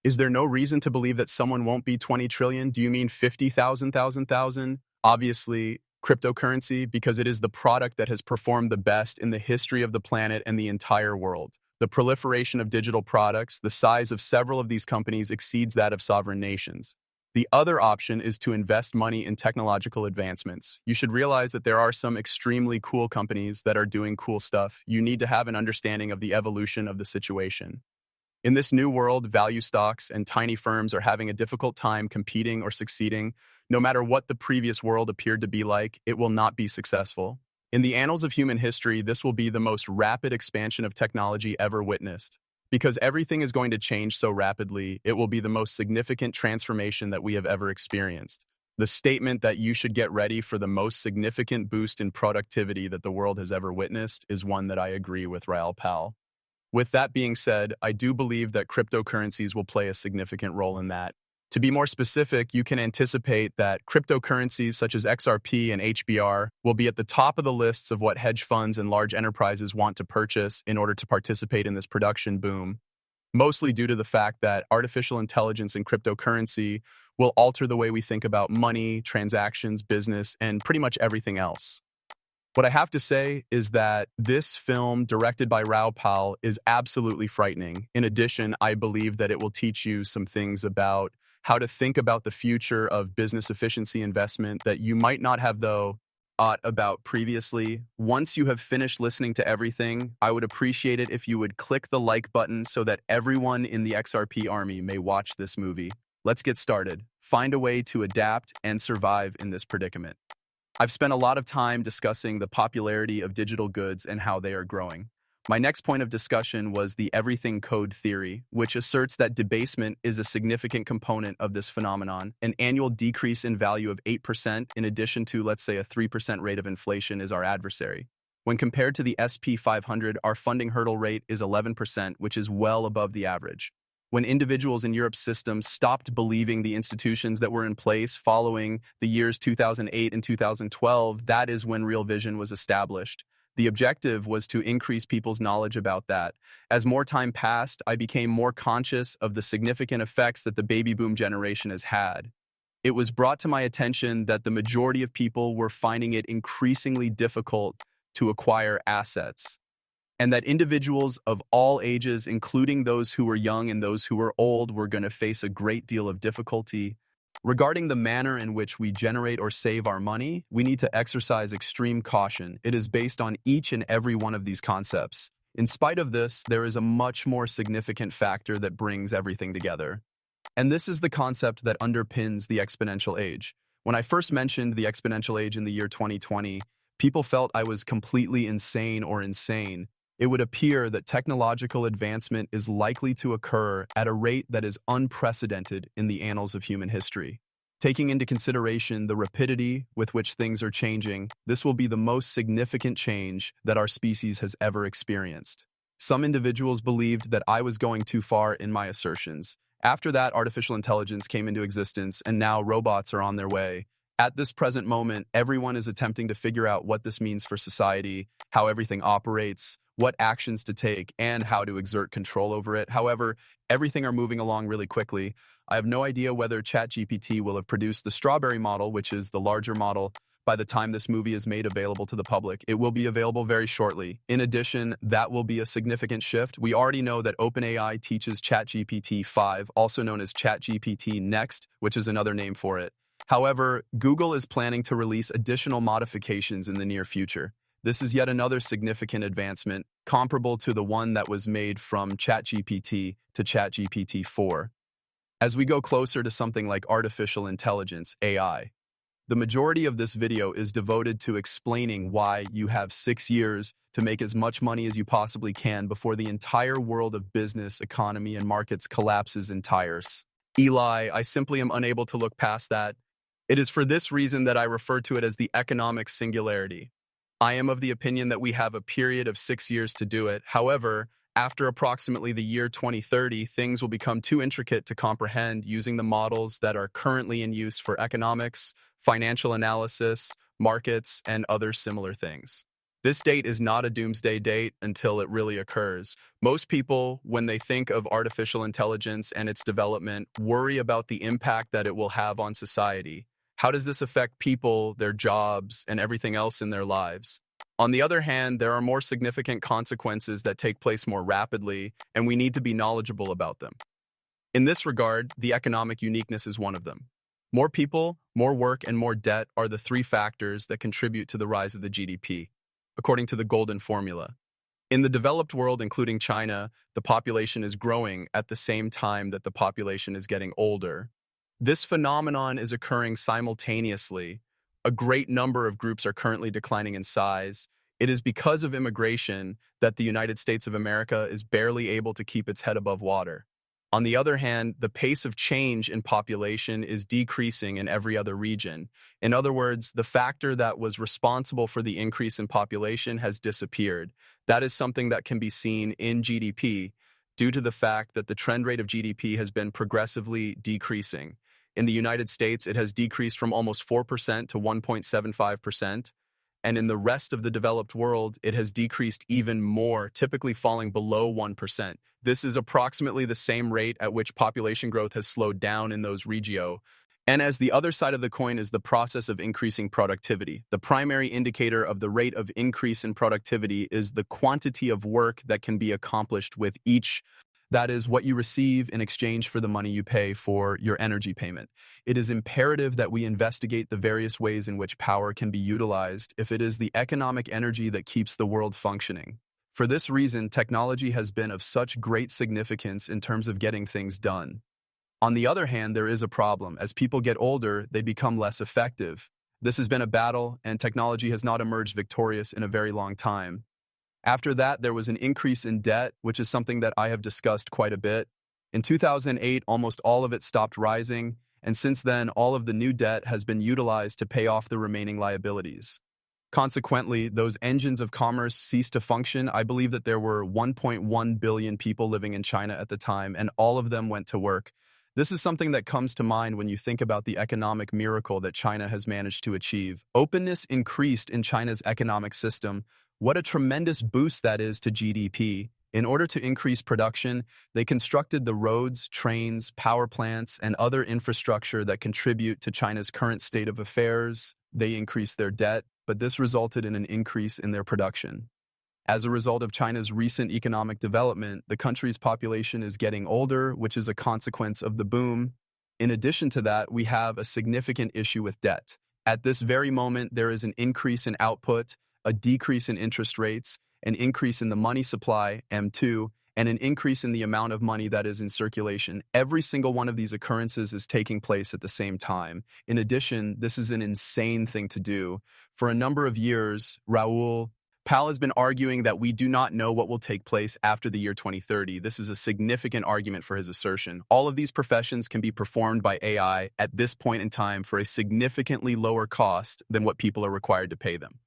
Is there no reason to believe that someone won't be 20 trillion? Do you mean 50,000? Obviously, cryptocurrency, because it is the product that has performed the best in the history of the planet and the entire world. The proliferation of digital products, the size of several of these companies exceeds that of sovereign nations. The other option is to invest money in technological advancements. You should realize that there are some extremely cool companies that are doing cool stuff. You need to have an understanding of the evolution of the situation. In this new world, value stocks and tiny firms are having a difficult time competing or succeeding. No matter what the previous world appeared to be like, it will not be successful. In the annals of human history, this will be the most rapid expansion of technology ever witnessed. Because everything is going to change so rapidly, it will be the most significant transformation that we have ever experienced. The statement that you should get ready for the most significant boost in productivity that the world has ever witnessed is one that I agree with Raoul. With that being said, I do believe that cryptocurrencies will play a significant role in that. To be more specific, you can anticipate that cryptocurrencies such as XRP and HBR will be at the top of the lists of what hedge funds and large enterprises want to purchase in order to participate in this production boom, mostly due to the fact that artificial intelligence and cryptocurrency will alter the way we think about money, transactions, business, and pretty much everything else. What I have to say is that this film, directed by Raoul, is absolutely frightening. In addition, I believe that it will teach you some things about how to think about the future of business efficiency investment that you might not have, thought about previously. Once you have finished listening to everything, I would appreciate it if you would click the like button so that everyone in the XRP army may watch this movie. Let's get started. Find a way to adapt and survive in this predicament. I've spent a lot of time discussing the popularity of digital goods and how they are growing. My next point of discussion was the everything code theory, which asserts that debasement is a significant component of this phenomenon. An annual decrease in value of 8% in addition to, let's say, a 3% rate of inflation is our adversary. When compared to the SP 500, our funding hurdle rate is 11%, which is well above the average. When individuals in Europe's system stopped believing the institutions that were in place following the years 2008 and 2012, that is when Real Vision was established. The objective was to increase people's knowledge about that. As more time passed, I became more conscious of the significant effects that the baby boom generation has had. It was brought to my attention that the majority of people were finding it increasingly difficult to acquire assets, and that individuals of all ages, including those who were young and those who were old, were going to face a great deal of difficulty. Regarding the manner in which we generate or save our money, we need to exercise extreme caution. It is based on each and every one of these concepts. In spite of this, there is a much more significant factor that brings everything together. And this is the concept that underpins the exponential age. When I first mentioned the exponential age in the year 2020, people felt I was completely insane or insane. It would appear that technological advancement is likely to occur at a rate that is unprecedented in the annals of human history. Taking into consideration the rapidity with which things are changing, this will be the most significant change that our species has ever experienced. Some individuals believed that I was going too far in my assertions. After that, artificial intelligence came into existence, and now robots are on their way. At this present moment, everyone is attempting to figure out what this means for society, how everything operates, what actions to take, and how to exert control over it. However, everything are moving along really quickly. I have no idea whether ChatGPT will have produced the strawberry model, which is the larger model, by the time this movie is made available to the public. It will be available very shortly. In addition, that will be a significant shift. We already know that OpenAI teaches ChatGPT 5, also known as ChatGPT Next, which is another name for it. However, Google is planning to release additional modifications in the near future. This is yet another significant advancement, comparable to the one that was made from ChatGPT to ChatGPT 4. As we go closer to something like artificial intelligence, AI, the majority of this video is devoted to explaining why you have 6 years to make as much money as you possibly can before the entire world of business, economy, and markets collapses entirely. Eli, I simply am unable to look past that. It is for this reason that I refer to it as the economic singularity. I am of the opinion that we have a period of 6 years to do it. However, after approximately the year 2030, things will become too intricate to comprehend using the models that are currently in use for economics, financial analysis, markets, and other similar things. This date is not a doomsday date until it really occurs. Most people, when they think of artificial intelligence and its development, worry about the impact that it will have on society. How does this affect people, their jobs, and everything else in their lives? On the other hand, there are more significant consequences that take place more rapidly, and we need to be knowledgeable about them. In this regard, the economic uniqueness is one of them. More people, more work, and more debt are the three factors that contribute to the rise of the GDP, according to the golden formula. In the developed world, including China, the population is growing at the same time that the population is getting older. This phenomenon is occurring simultaneously. A great number of groups are currently declining in size. It is because of immigration that the United States of America is barely able to keep its head above water. On the other hand, the pace of change in population is decreasing in every other region. In other words, the factor that was responsible for the increase in population has disappeared. That is something that can be seen in GDP due to the fact that the trend rate of GDP has been progressively decreasing. In the United States, it has decreased from almost 4% to 1.75%. And in the rest of the developed world, it has decreased even more, typically falling below 1%. This is approximately the same rate at which population growth has slowed down in those regio. And as the other side of the coin is the process of increasing productivity. The primary indicator of the rate of increase in productivity is the quantity of work that can be accomplished with each. That is what you receive in exchange for the money you pay for your energy payment. It is imperative that we investigate the various ways in which power can be utilized if it is the economic energy that keeps the world functioning. For this reason, technology has been of such great significance in terms of getting things done. On the other hand, there is a problem. As people get older, they become less effective. This has been a battle, and technology has not emerged victorious in a very long time. After that, there was an increase in debt, which is something that I have discussed quite a bit. In 2008, almost all of it stopped rising, and since then, all of the new debt has been utilized to pay off the remaining liabilities. Consequently, those engines of commerce ceased to function. I believe that there were 1.1 billion people living in China at the time, and all of them went to work. This is something that comes to mind when you think about the economic miracle that China has managed to achieve. Openness increased in China's economic system. What a tremendous boost that is to GDP. In order to increase production, they constructed the roads, trains, power plants, and other infrastructure that contribute to China's current state of affairs. They increased their debt, but this resulted in an increase in their production. As a result of China's recent economic development, the country's population is getting older, which is a consequence of the boom. In addition to that, we have a significant issue with debt. At this very moment, there is an increase in output, a decrease in interest rates, an increase in the money supply, M2, and an increase in the amount of money that is in circulation. Every single one of these occurrences is taking place at the same time. In addition, this is an insane thing to do. For a number of years, Raoul has been arguing that we do not know what will take place after the year 2030. This is a significant argument for his assertion. All of these professions can be performed by AI at this point in time for a significantly lower cost than what people are required to pay them.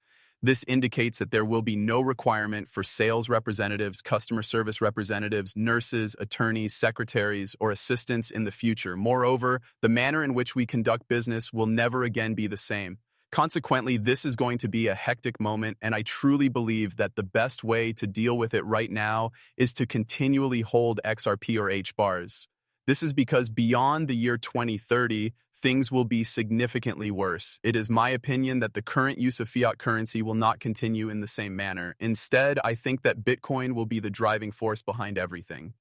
This indicates that there will be no requirement for sales representatives, customer service representatives, nurses, attorneys, secretaries, or assistants in the future. Moreover, the manner in which we conduct business will never again be the same. Consequently, this is going to be a hectic moment, and I truly believe that the best way to deal with it right now is to continually hold XRP or H bars. This is because beyond the year 2030, things will be significantly worse. It is my opinion that the current use of fiat currency will not continue in the same manner. Instead, I think that Bitcoin will be the driving force behind everything.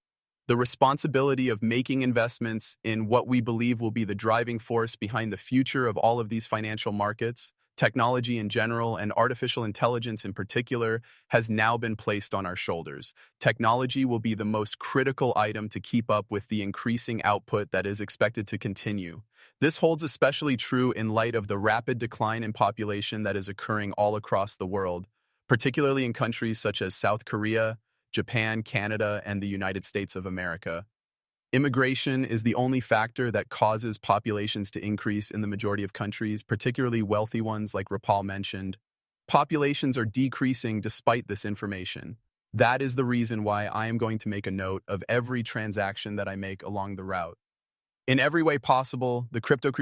The responsibility of making investments in what we believe will be the driving force behind the future of all of these financial markets, technology in general, and artificial intelligence in particular, has now been placed on our shoulders. Technology will be the most critical item to keep up with the increasing output that is expected to continue. This holds especially true in light of the rapid decline in population that is occurring all across the world, particularly in countries such as South Korea, Japan, Canada, and the United States of America. Immigration is the only factor that causes populations to increase in the majority of countries, particularly wealthy ones like Raoul mentioned. Populations are decreasing despite this information. That is the reason why I am going to make a note of every transaction that I make along the route. In every way possible, the cryptocurrency